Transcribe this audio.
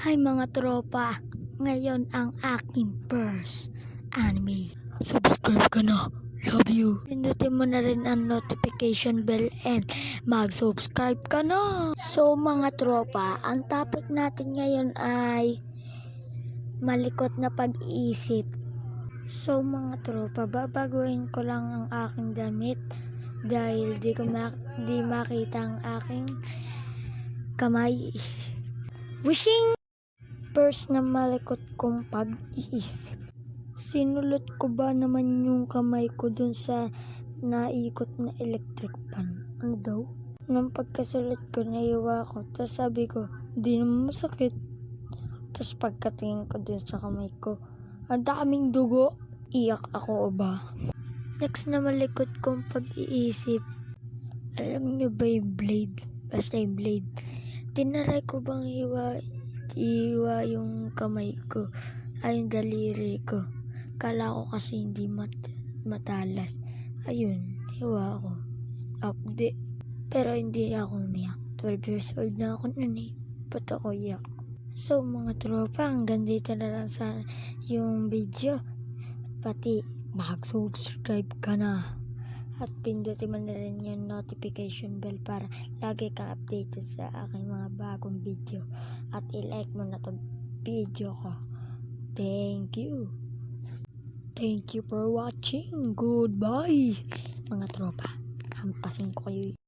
Hi mga tropa, ngayon ang aking first anime. Subscribe ka na, love you. Pindutin mo na rin ang notification bell and mag-subscribe ka na. So mga tropa, ang topic natin ngayon ay malikot na pag-iisip. So mga tropa, babaguhin ko lang ang aking damit dahil di makita ang aking kamay. Wishing! First na malikot kong pag-iisip. Sinulot ko ba naman yung kamay ko dun sa naikot na electric fan? Ano daw? Nung pagkasulat ko, naiwa ko. Tapos sabi ko, di naman masakit. Tapos pagkatingin ko dun sa kamay ko, ang daming dugo. Iyak ako o ba? Next na malikot kong pag-iisip. Alam nyo ba yung blade? Basta yung blade. Tinaray ko bang iwa yung kamay ko ay yung daliri ko. Kala ko kasi hindi matalas. Ayun, hiwa ako. Update. Pero hindi ako umiyak. 12 years old na ako nun eh. Ba't ako iyak? So mga tropa, hanggang dito na lang sa yung video. Pati mag-subscribe ka na. At pindutin mo na rin yung notification bell para lagi ka updated sa aking mga bagong video. At i-like mo na itong video ko. Thank you. Thank you for watching. Goodbye. Mga tropa, hampasin ko kayo.